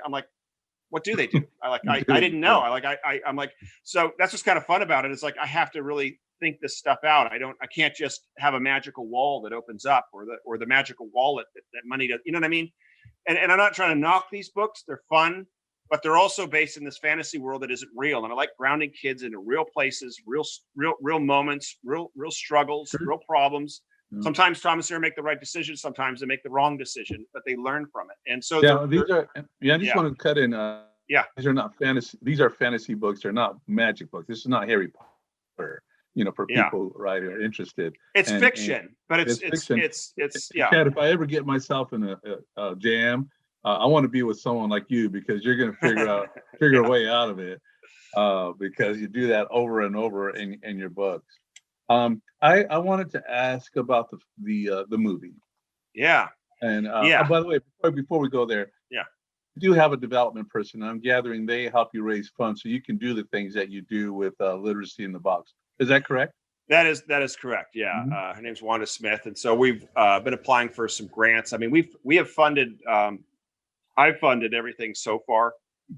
what do they do? I didn't know. I'm like, so that's what's kind of fun about it. It's like, I have to really think this stuff out. I can't just have a magical wall that opens up, or the magical wallet that money does. You know what I mean? And I'm not trying to knock these books. They're fun, but they're also based in this fantasy world that isn't real. And I like grounding kids into real places, real moments, real struggles, real problems. Sometimes Tom and Sarah make the right decision. Sometimes they make the wrong decision, but they learn from it. And so I just want to cut in. These are not fantasy. These are fantasy books. They're not magic books. This is not Harry Potter. For people, right, who are interested. It's fiction, but it's fiction. It's Chad, if I ever get myself in a jam, I want to be with someone like you, because you're going to figure a way out of it, because you do that over and over in your books. I wanted to ask about the movie. Yeah. And Yeah. by the way, before we go there, Yeah. you do have a development person. I'm gathering they help you raise funds so you can do the things that you do with Literacy in the Box. Is that correct? That is correct. Yeah, Mhm. her name's Wanda Smith, and so we've been applying for some grants. I mean, we have funded. I've funded everything so far.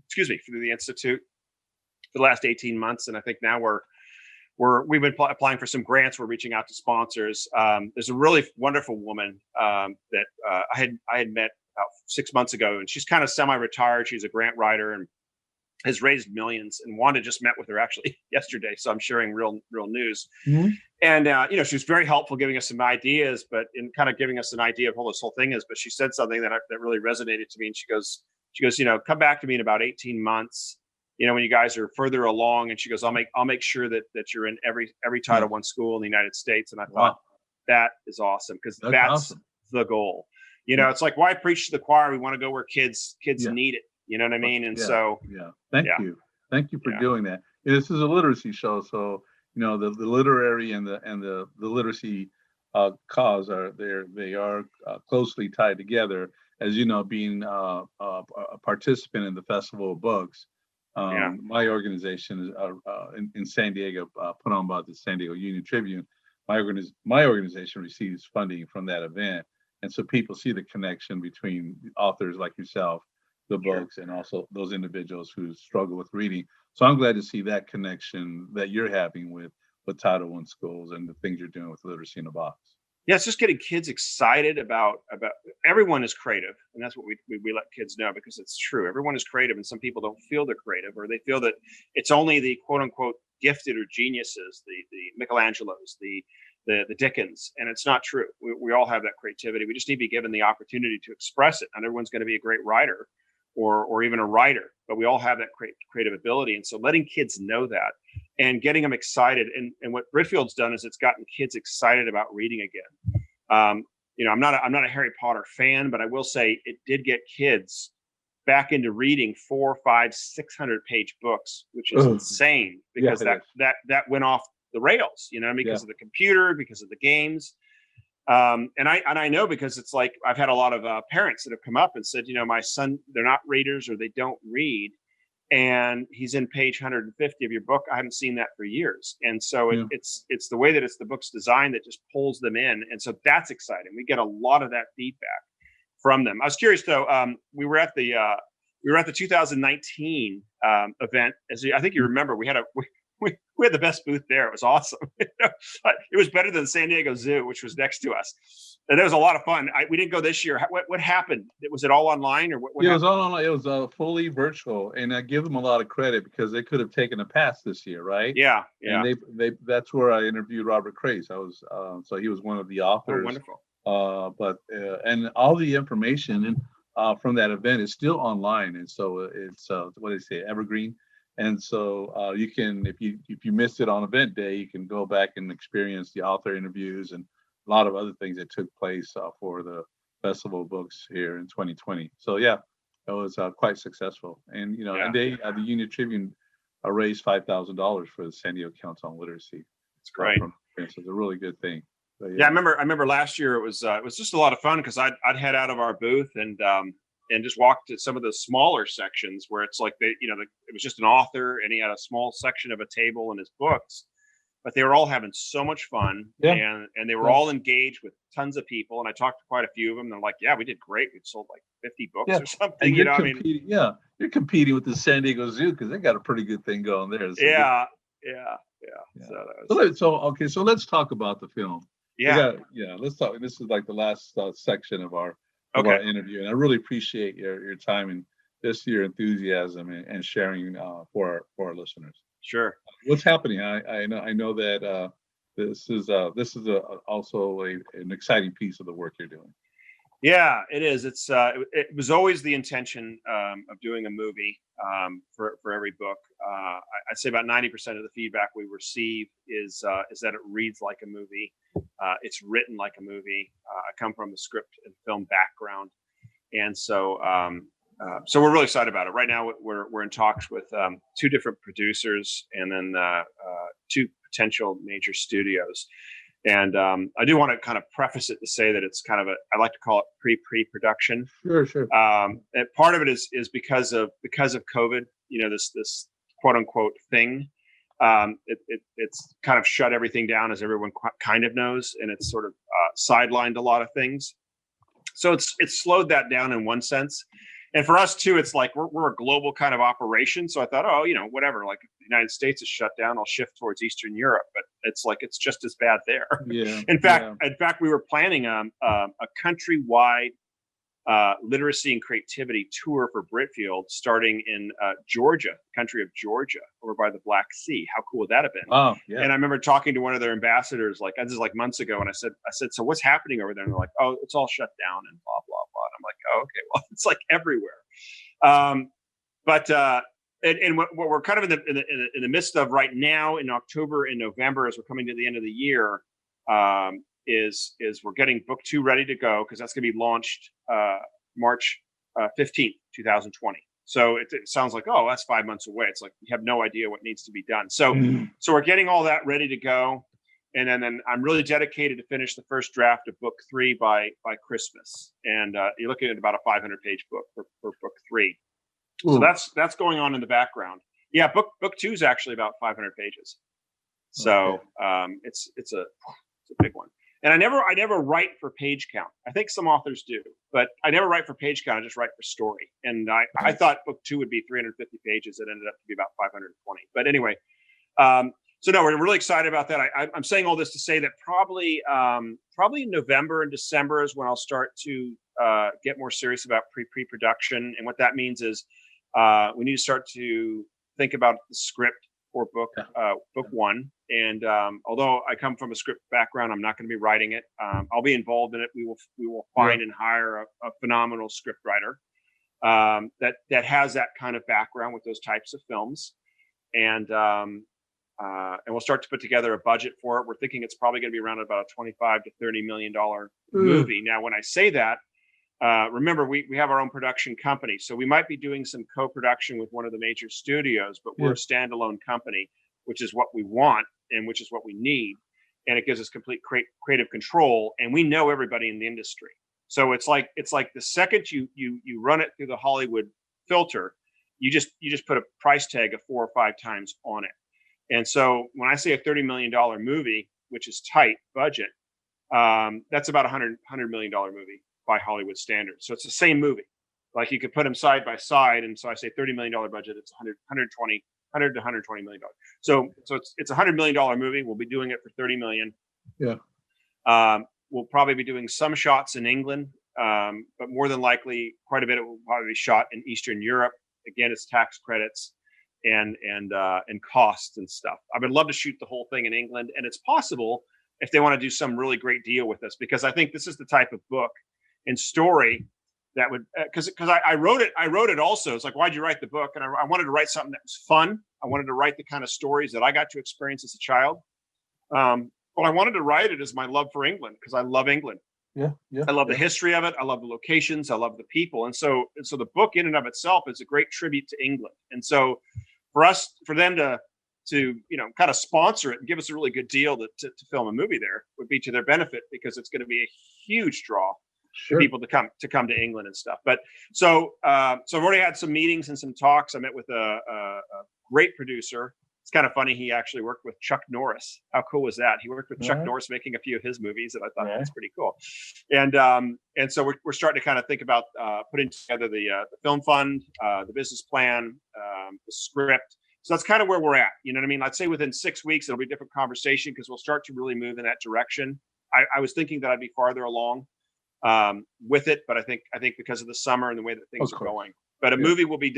Excuse me, through the institute for the last 18 months, and I think now we've been applying for some grants. We're reaching out to sponsors. There's a really wonderful woman that I had met about 6 months ago, and she's kind of semi-retired. She's a grant writer and has raised millions. And Wanda just met with her actually yesterday, so I'm sharing real news. Mhm. And she was very helpful, giving us some ideas, but in kind of giving us an idea of what this whole thing is. But she said something that really resonated to me. And she goes, come back to me in about 18 months. When you guys are further along. And she goes, I'll make sure that you're in every Title I school in the United States. And I thought that is awesome, because that's awesome. the goal. It's like, why preach to the choir? We want to go where kids need it. You know what I mean? And so, thank you for doing that. This is a literacy show, so the literary and the literacy cause they are closely tied together. As you know, being a participant in the Festival of Books, my organization is in San Diego, put on by the San Diego Union Tribune. My organization receives funding from that event, and so people see the connection between authors like yourself, the books, and also those individuals who struggle with reading. So I'm glad to see that connection that you're having with Title I schools and the things you're doing with Literacy in a Box. Yeah, it's just getting kids excited about everyone is creative, and that's what we let kids know, because it's true. Everyone is creative, and some people don't feel they're creative, or they feel that it's only the quote unquote gifted or geniuses, the Michelangelos, the Dickens, and it's not true. We all have that creativity. We just need to be given the opportunity to express it. Not everyone's going to be a great writer or even a writer, but we all have that creative ability. And so letting kids know that and getting them excited. And what Britfield's done is it's gotten kids excited about reading again. I'm not a Harry Potter fan, but I will say it did get kids back into reading 400, 500, 600-page books, which is insane, because that went off the rails, because of the computer, because of the games. And I know, because it's like, I've had a lot of parents that have come up and said, my son, they're not readers, or they don't read, and he's in page 150 of your book. I haven't seen that for years. And so it's the way that the book's designed that just pulls them in. And so that's exciting. We get a lot of that feedback from them. I was curious though. We were at the 2019 event. As I think you remember, we had the best booth there. It was awesome. It was better than San Diego Zoo, which was next to us. And it was a lot of fun. We didn't go this year. What happened? Was it all online, or what It was all online. It was fully virtual, and I give them a lot of credit, because they could have taken a pass this year, right? Yeah. And they that's where I interviewed Robert Crace. I was so he was one of the authors. Oh, wonderful. But and all the information from that event is still online, and so it's what do they say, evergreen. And so you can, if you missed it on event day, you can go back and experience the author interviews and a lot of other things that took place for the Festival of Books here in 2020. So it was quite successful. And and they the Union Tribune raised $5,000 for the San Diego Council on Literacy. It's great. So it's a really good thing. So, I remember last year it was just a lot of fun, because I'd head out of our booth and just walk to some of the smaller sections where it's like it was just an author, and he had a small section of a table and his books, but they were all having so much fun, and they were all engaged with tons of people. And I talked to quite a few of them. They're like, yeah, we did great. We sold like 50 books or something. And you're competing with the San Diego Zoo, because they got a pretty good thing going there. Yeah. So let's talk about the film. Let's talk. This is like the last section of our interview, and I really appreciate your time and just your enthusiasm and sharing for our listeners. Sure. What's happening? I know that this is also an exciting piece of the work you're doing. Yeah, it is. It was always the intention of doing a movie for every book. I'd say about 90% of the feedback we receive is that it reads like a movie. It's written like a movie. I come from the script and film background, and so we're really excited about it. Right now, we're in talks with 2 different producers, and then 2 potential major studios. And I do want to kind of preface it to say that it's kind of I like to call it pre-production. Sure. And part of it is because of COVID, this quote unquote thing. It's kind of shut everything down, as everyone kind of knows, and it's sort of sidelined a lot of things. So it's slowed that down in one sense. And for us too, it's like we're a global kind of operation. So I thought, whatever, like if the United States is shut down, I'll shift towards Eastern Europe. But it's like it's just as bad there. Yeah. In fact, we were planning a countrywide literacy and creativity tour for Britfield, starting in Georgia, country of Georgia, over by the Black Sea. How cool would that have been? Oh, yeah. And I remember talking to one of their ambassadors, this is like months ago, and I said, so what's happening over there? And they're like, oh, it's all shut down and blah blah blah. And I'm like, oh, okay, well, it's like everywhere. And what we're kind of in the midst of right now in October and November, as we're coming to the end of the year, is we're getting book 2 ready to go, because that's going to be launched March 15th, 2020. So it sounds like, oh, that's 5 months away. It's like you have no idea what needs to be done. So we're getting all that ready to go, and then I'm really dedicated to finish the first draft of book 3 by Christmas. And you're looking at about a 500-page book for book 3. Ooh. So that's going on in the background. Yeah, book 2 is actually about 500 pages. So it's a big one. And I never write for page count. I think some authors do, but I never write for page count. I just write for story. And I thought book 2 would be 350 pages. It ended up to be about 520. But anyway, so no, we're really excited about that. I'm saying all this to say that probably in November and December is when I'll start to get more serious about pre-production. And what that means is we need to start to think about the script for book 1. And although I come from a script background, I'm not going to be writing it. I'll be involved in it. We will find and hire a phenomenal script writer that has that kind of background with those types of films, and we'll start to put together a budget for it. We're thinking it's probably going to be around about a $25 to $30 million movie. Now, when I say that, remember, we have our own production company, so we might be doing some co-production with one of the major studios, but we're a standalone company, which is what we want and which is what we need. And it gives us complete creative control, and we know everybody in the industry. So it's like the second you run it through the Hollywood filter, you just put a price tag of 4 or 5 times on it. And so when I say a $30 million movie, which is tight budget, that's about a $100 million movie by Hollywood standards. So it's the same movie. Like you could put them side by side. And so I say $30 million budget, it's $100 to $120 million. So it's a $100 million movie. We'll be doing it for $30 million. Yeah. We'll probably be doing some shots in England, but more than likely, quite a bit of it will probably be shot in Eastern Europe. Again, it's tax credits and costs and stuff. I would love to shoot the whole thing in England, and it's possible if they want to do some really great deal with us, because I think this is the type of book and story that would, because I wrote it also. It's like, why'd you write the book? And I wanted to write something that was fun. I wanted to write the kind of stories that I got to experience as a child. But I wanted to write it as my love for England, because I love England. Yeah. I love the history of it. I love the locations. I love the people. And so the book in and of itself is a great tribute to England. And so for them to kind of sponsor it and give us a really good deal to film a movie there would be to their benefit, because it's going to be a huge draw for people to come to England and stuff. But so I've already had some meetings and some talks. I met with a great producer. It's kind of funny. He actually worked with Chuck Norris. How cool was that? He worked with Chuck Norris making a few of his movies, and I thought that's pretty cool. And so we're starting to kind of think about putting together the film fund, the business plan, the script. So that's kind of where we're at. You know what I mean? I'd say within 6 weeks, it'll be a different conversation, because we'll start to really move in that direction. I was thinking that I'd be farther along with it, but I think because of the summer and the way that things are going. But a movie will be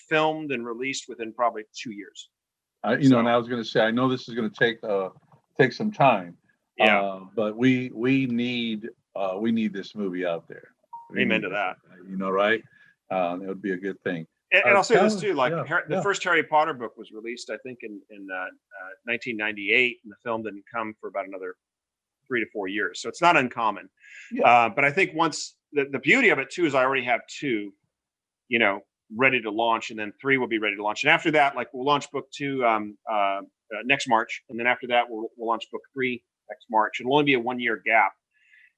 filmed and released within probably 2 years. And I was going to say, I know this is going to take some time. Yeah. But we need this movie out there. Amen to that. Right? That would be a good thing. And I'll say this too, the first Harry Potter book was released, I think, in 1998, and the film didn't come for about another 3 to 4 years. So it's not uncommon. Yeah. But I think once the beauty of it too is I already have 2, ready to launch, and then 3 will be ready to launch. And after that, like we'll launch book 2 next March, and then after that we'll launch book 3 next March. It'll only be a 1-year gap,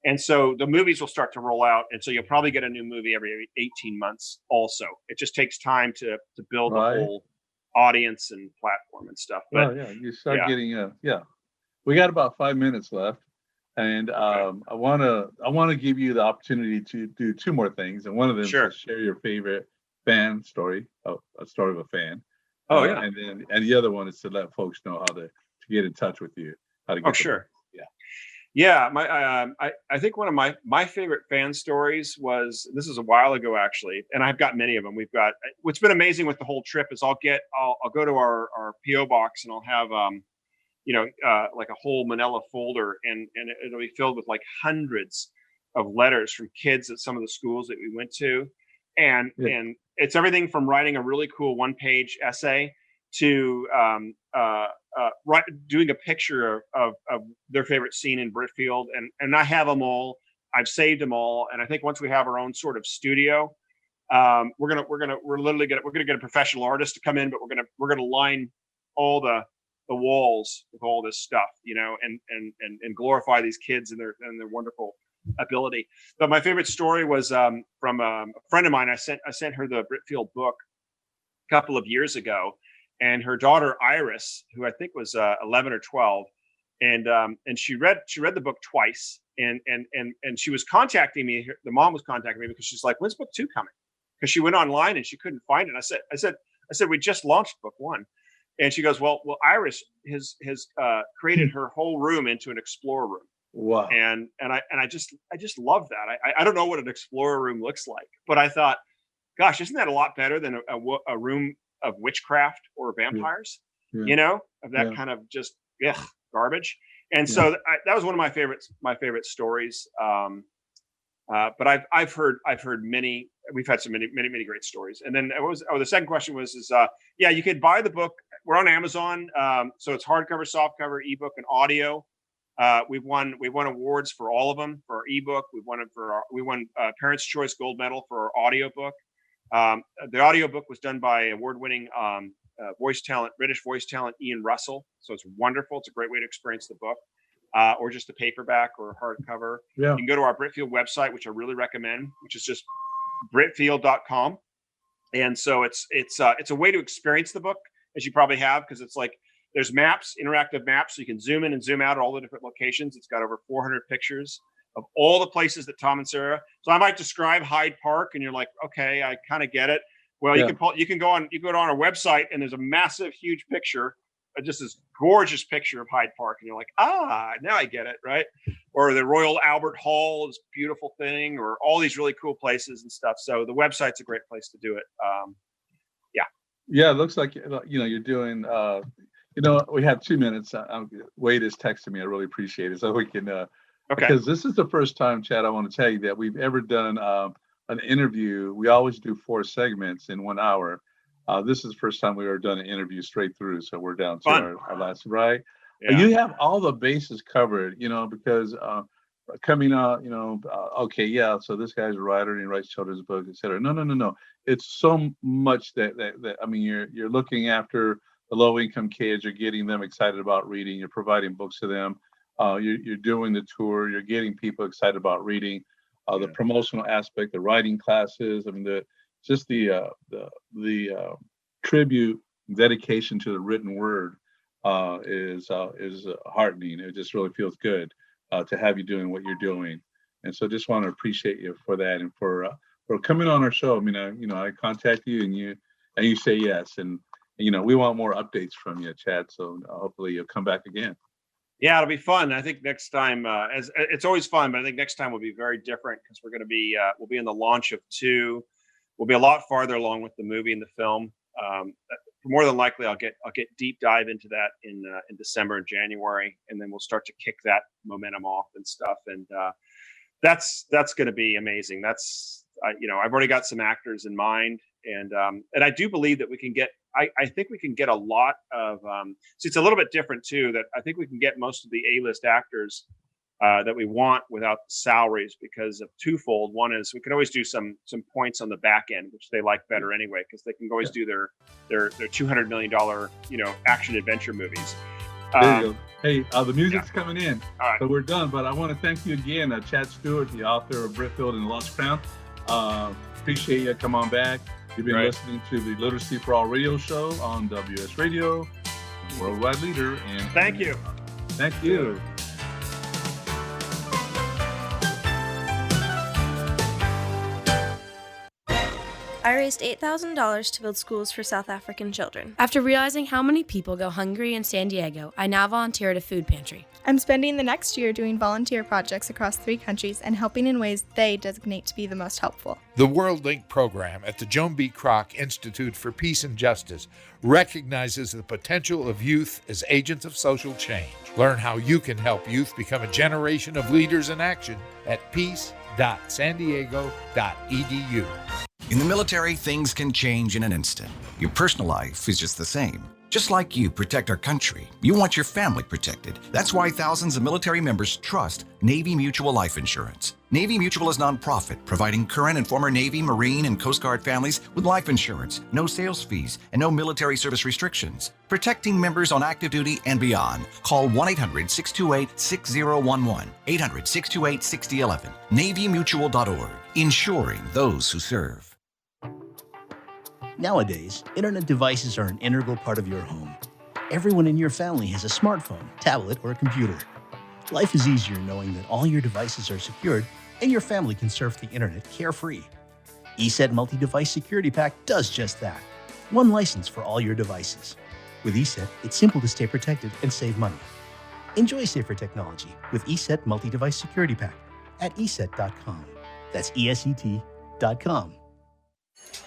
and so the movies will start to roll out, and so you'll probably get a new movie every 18 months. Also, it just takes time to build the whole audience and platform and stuff. But you start getting we got about 5 minutes left, and I want to give you the opportunity to do 2 more things, and one of them is to share your favorite fan story, a story of a fan. And the other one is to let folks know how to get in touch with you, how to get I think one of my favorite fan stories was, this is a while ago actually, and I've got many of them. We've got, what's been amazing with the whole trip is I'll go to our PO box, and I'll have like a whole manila folder, and it'll be filled with like hundreds of letters from kids at some of the schools that we went to, and it's everything from writing a really cool 1-page essay to doing a picture of their favorite scene in Britfield, and I have them all. I've saved them all, and I think once we have our own sort of studio, we're gonna get a professional artist to come in, but we're gonna line all the walls with all this stuff, and glorify these kids and their wonderful ability. But my favorite story was from a friend of mine. I sent her the Britfield book a couple of years ago, and her daughter Iris, who I think was 11 or 12, and she read the book twice, and she was contacting me. The mom was contacting me because she's like, "When's book 2 coming?" Because she went online and she couldn't find it. I said, "We just launched book 1." And she goes, well, Iris has created her whole room into an explorer room. Wow. And I just love that. I don't know what an explorer room looks like, but I thought, gosh, isn't that a lot better than a room of witchcraft or vampires? Of that kind of just garbage. And so that was one of my favorite stories. But I've heard many. We've had so many great stories. And then the second question was you could buy the book. We're on Amazon, so it's hardcover, softcover, ebook, and audio. We won awards for all of them. For our ebook, we won Parents' Choice Gold Medal for our audiobook. The audiobook was done by award-winning British voice talent Ian Russell. So it's wonderful. It's a great way to experience the book, or just a paperback or a hardcover. Yeah. You can go to our Britfield website, which I really recommend, which is just Britfield.com. And so it's a way to experience the book, as you probably have, because it's like there's maps, interactive maps, so you can zoom in and zoom out at all the different locations. It's got over 400 pictures of all the places that Tom and Sarah. So I might describe Hyde Park, and you're like, okay, I kind of get it. Well, you can go on our website, and there's a massive, huge picture, just this gorgeous picture of Hyde Park, and you're like, now I get it, right? Or the Royal Albert Hall is a beautiful thing, or all these really cool places and stuff. So the website's a great place to do it. Yeah, it looks like you're doing. We have 2 minutes. Wade is texting me. I really appreciate it, so we can. Because this is the first time, Chad, I want to tell you that we've ever done an interview. We always do 4 segments in 1 hour. This is the first time we've ever done an interview straight through. So we're down to our last, right? Yeah. You have all the bases covered, because coming out, so this guy's a writer and he writes children's books, etc. No. It's so much that you're looking after the low-income kids. You're getting them excited about reading. You're providing books to them. You're doing the tour. You're getting people excited about reading. The promotional aspect, the writing classes. The tribute, dedication to the written word is heartening. It just really feels good to have you doing what you're doing. And so just want to appreciate you for that and for coming on our show. I contact you and you say yes, and we want more updates from you, Chad. So hopefully you'll come back again. Yeah, it'll be fun. I think next time, as it's always fun, but I think next time will be very different because we're going to be we'll be in the launch of 2. We'll be a lot farther along with the movie and the film. More than likely, I'll get deep dive into that in December and January, and then we'll start to kick that momentum off and stuff. And that's going to be amazing. I've already got some actors in mind, and I do believe that we can get. I think we can get a lot of. See, it's a little bit different too. That I think we can get most of the A-list actors that we want without salaries because of twofold. One is we can always do some points on the back end, which they like better anyway, because they can always do their $200 million action adventure movies. There you go. Hey, the music's coming in, all right. So we're done. But I want to thank you again, Chad Stewart, the author of Britfield and the Lost Crown. Appreciate you. Come on back. You've been listening to the Literacy for All radio show on WS Radio, worldwide leader. And thank you. Thank you. I raised $8,000 to build schools for South African children. After realizing how many people go hungry in San Diego, I now volunteer at a food pantry. I'm spending the next year doing volunteer projects across 3 countries and helping in ways they designate to be the most helpful. The World Link program at the Joan B. Kroc Institute for Peace and Justice recognizes the potential of youth as agents of social change. Learn how you can help youth become a generation of leaders in action at peace.sandiego.edu. In the military, things can change in an instant. Your personal life is just the same. Just like you protect our country, you want your family protected. That's why thousands of military members trust Navy Mutual Life Insurance. Navy Mutual is nonprofit, providing current and former Navy, Marine, and Coast Guard families with life insurance, no sales fees, and no military service restrictions. Protecting members on active duty and beyond. Call 1-800-628-6011, 800-628-6011, NavyMutual.org, insuring those who serve. Nowadays, internet devices are an integral part of your home. Everyone in your family has a smartphone, tablet, or a computer. Life is easier knowing that all your devices are secured and your family can surf the internet carefree. ESET Multi-Device Security Pack does just that. One license for all your devices. With ESET, it's simple to stay protected and save money. Enjoy safer technology with ESET Multi-Device Security Pack at ESET.com. That's ESET.com.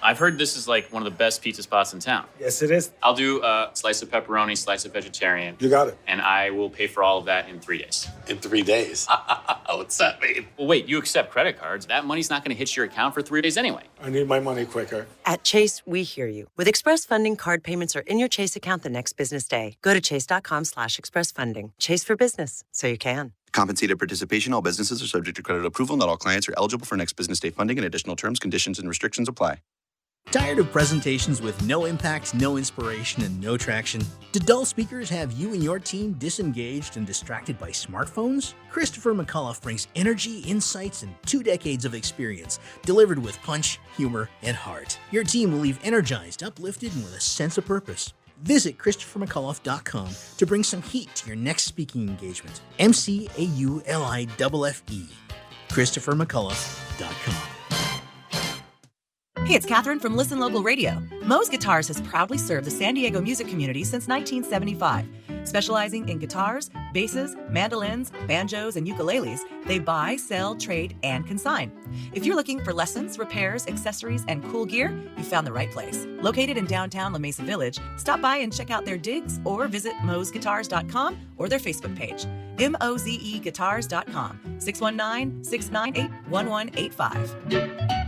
I've heard this is like one of the best pizza spots in town. Yes, it is. I'll do a slice of pepperoni, slice of vegetarian. You got it. And I will pay for all of that in 3 days. In 3 days? What's that mean? Well, wait, you accept credit cards. That money's not going to hit your account for 3 days anyway. I need my money quicker. At Chase, we hear you. With Express Funding, card payments are in your Chase account the next business day. Go to chase.com/expressfunding. Chase for business, so you can. Compensated participation. All businesses are subject to credit approval. Not all clients are eligible for next business day funding, and additional terms, conditions, and restrictions apply. Tired of presentations with no impact, no inspiration, and no traction? Do dull speakers have you and your team disengaged and distracted by smartphones? Christopher McAuliffe brings energy, insights, and 2 decades of experience, delivered with punch, humor, and heart. Your team will leave energized, uplifted, and with a sense of purpose. Visit ChristopherMcAuliffe.com to bring some heat to your next speaking engagement. McAuliffe. ChristopherMcAuliffe.com. Hey, it's Catherine from Listen Local Radio. Moze Guitars has proudly served the San Diego music community since 1975. Specializing in guitars, basses, mandolins, banjos, and ukuleles, they buy, sell, trade, and consign. If you're looking for lessons, repairs, accessories, and cool gear, you found the right place. Located in downtown La Mesa Village, stop by and check out their digs or visit mozeguitars.com or their Facebook page. MOZEguitars.com, 619-698-1185.